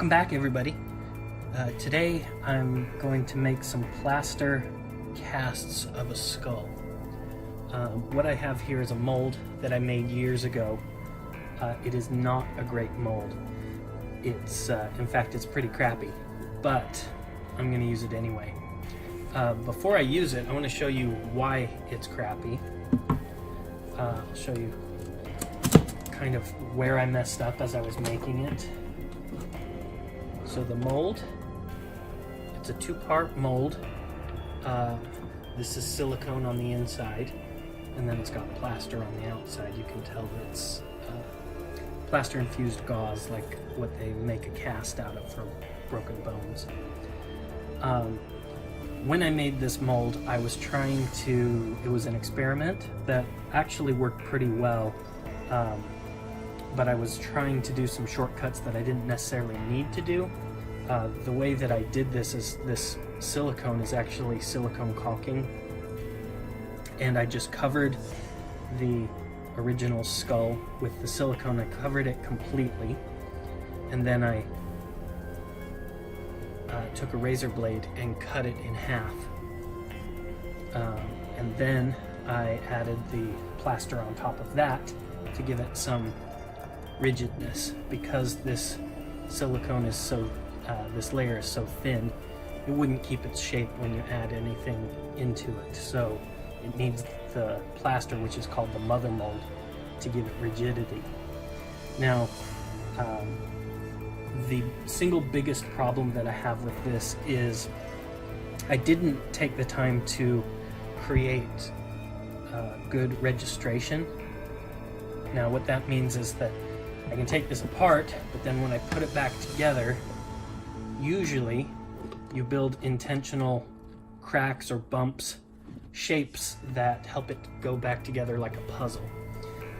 Welcome back, everybody. Today I'm going to make some plaster casts of a skull. What I have here is a mold that I made years ago. It is not a great mold. It's in fact, it's pretty crappy, but I'm going to use it anyway. Before I use it, I want to show you why it's crappy. I'll show you kind of where I messed up as I was making it. So the mold, it's a two-part mold. This is silicone on the inside, and then it's got plaster on the outside. You can tell that it's plaster infused gauze, like what they make a cast out of from broken bones. When I made this mold, I was trying to, it was an experiment that actually worked pretty well, but I was trying to do some shortcuts that I didn't necessarily need to do. The way that I did this is this silicone is actually silicone caulking, and I just covered the original skull with the silicone. I covered it completely, and then I took a razor blade and cut it in half, and then I added the plaster on top of that to give it some rigidness. Because this silicone is so this layer is so thin, it wouldn't keep its shape when you add anything into it, so it needs the plaster, which is called the mother mold, to give it rigidity. Now, the single biggest problem that I have with this is I didn't take the time to create good registration. Now what that means is that I can take this apart, but then when I put it back together, usually you build intentional cracks or bumps, shapes that help it go back together like a puzzle.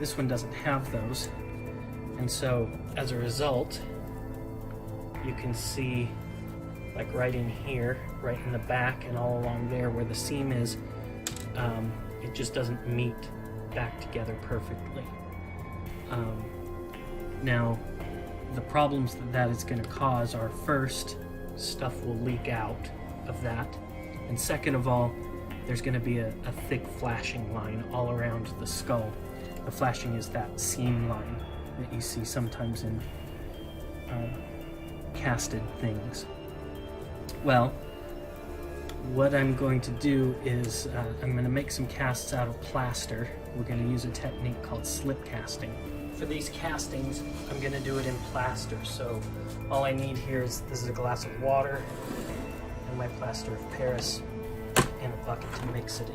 This one doesn't have those, and so as a result, you can see, like right in here, right in the back and all along there where the seam is, it just doesn't meet back together perfectly. Now, the problems that is going to cause are, first, stuff will leak out of that, and second of all, there's going to be a thick flashing line all around the skull. The flashing is that seam line that you see sometimes in casted things. Well, what I'm going to do is I'm going to make some casts out of plaster. We're going to use a technique called slip casting. For these castings, I'm going to do it in plaster. So all I need here is, this is a glass of water and my plaster of Paris and a bucket to mix it in.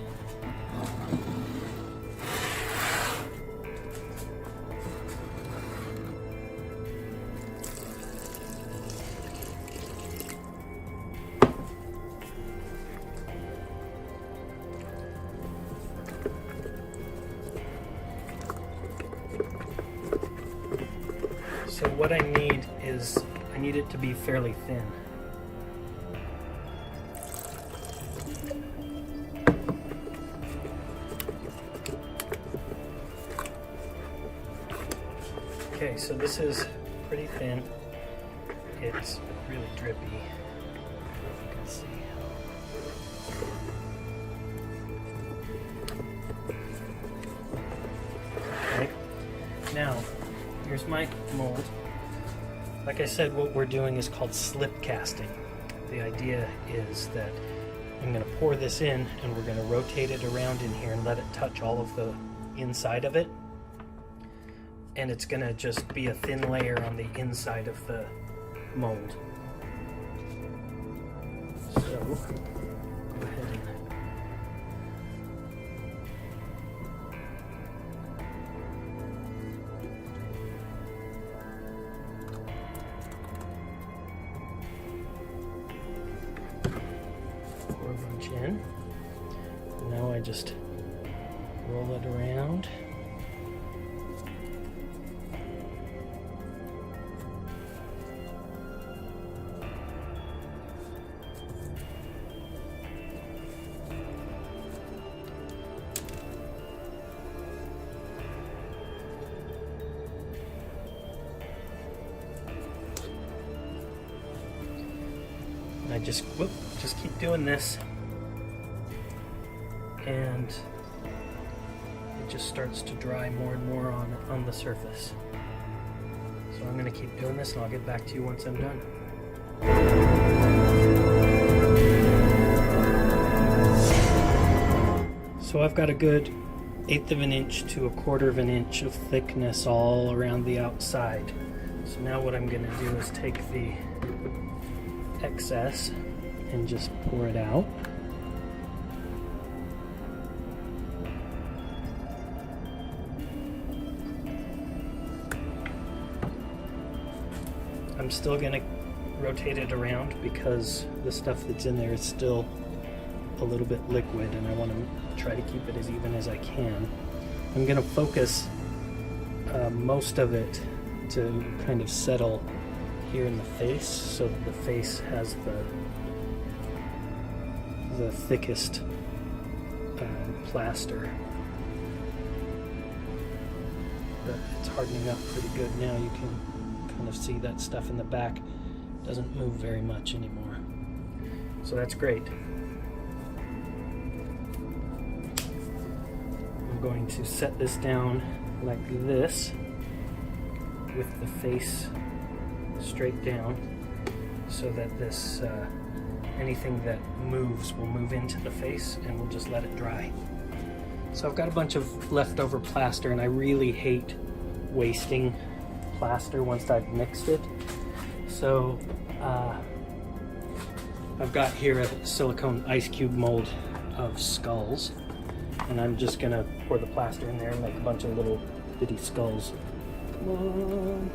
So what I need is, I need it to be fairly thin. Okay, so this is pretty thin. It's really drippy, if you can see. Okay, now here's my mold. Like I said, what we're doing is called slip casting. The idea is that I'm going to pour this in and we're going to rotate it around in here and let it touch all of the inside of it. And it's going to just be a thin layer on the inside of the mold. So, go ahead and pour a bunch in. Now I just roll it around. I just keep doing this, and it just starts to dry more and more on the surface. So I'm going to keep doing this, and I'll get back to you once I'm done. So I've got a good 1/8 of an inch to 1/4 of an inch of thickness all around the outside. So now what I'm going to do is take the excess and just pour it out. I'm still going to rotate it around because the stuff that's in there is still a little bit liquid, and I want to try to keep it as even as I can. I'm going to focus most of it to kind of settle here in the face, so that the face has the thickest plaster. But it's hardening up pretty good now. You can kind of see that stuff in the back doesn't move very much anymore. So that's great. I'm going to set this down like this with the face straight down, so that this anything that moves will move into the face, and we'll just let it dry. So I've got a bunch of leftover plaster, and I really hate wasting plaster once I've mixed it. So I've got here a silicone ice cube mold of skulls, and I'm just gonna pour the plaster in there and make a bunch of little bitty skulls. Come on.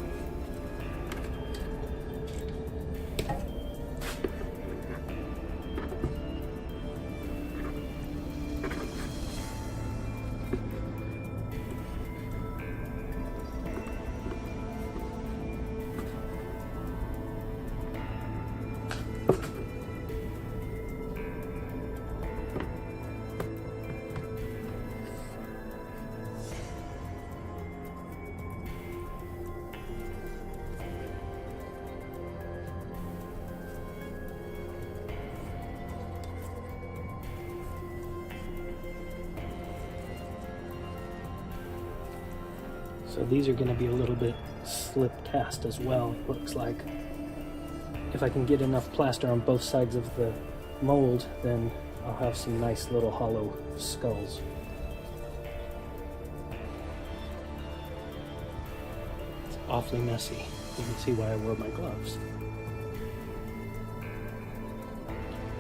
So these are going to be a little bit slip cast as well, it looks like. If I can get enough plaster on both sides of the mold, then I'll have some nice little hollow skulls. It's awfully messy. You can see why I wore my gloves.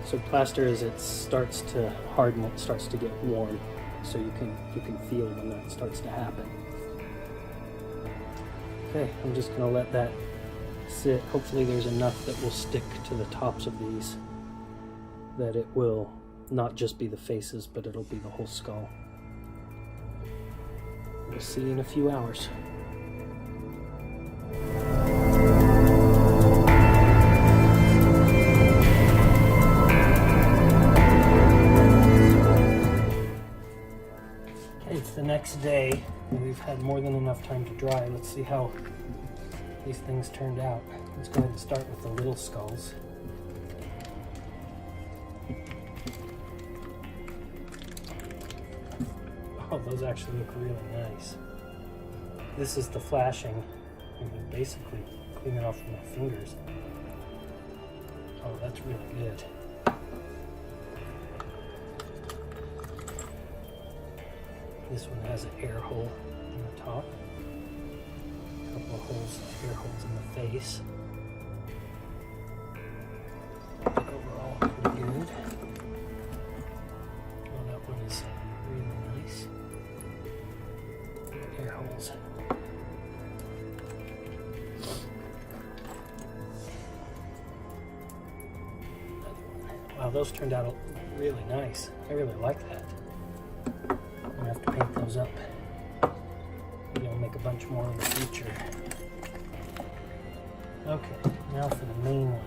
So plaster, as it starts to harden, it starts to get warm, so you can feel when that starts to happen. Okay, I'm just going to let that sit. Hopefully there's enough that will stick to the tops of these, that it will not just be the faces, but it'll be the whole skull. We'll see in a few hours. Okay, it's the next day. We've had more than enough time to dry. Let's see how these things turned out. Let's go ahead and start with the little skulls. Oh, those actually look really nice. This is the flashing. I can basically clean it off with my fingers. Oh, that's really good. This one has an air hole in the top. A couple of holes, air holes in the face. Overall, pretty good. Oh, that one is really nice. Air holes. Wow, those turned out really nice. I really like that. I'm gonna have to paint those up. Maybe I'll make a bunch more in the future. Okay, now for the main one.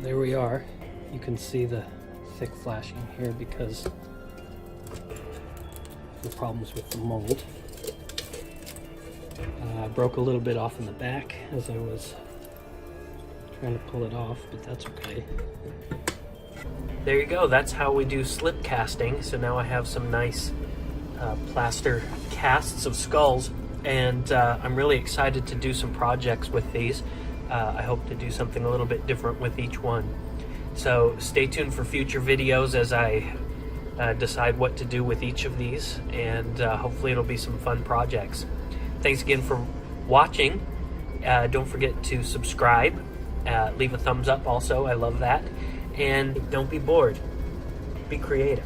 there we are. You can see the thick flashing here because of the problems with the mold. I broke a little bit off in the back as I was trying to pull it off, but that's okay. There you go, that's how we do slip casting. So now I have some nice plaster casts of skulls, and I'm really excited to do some projects with these. I hope to do something a little bit different with each one. So stay tuned for future videos as I decide what to do with each of these, and hopefully it'll be some fun projects. Thanks again for watching. Don't forget to subscribe. Leave a thumbs up also, I love that. And don't be bored. Be creative.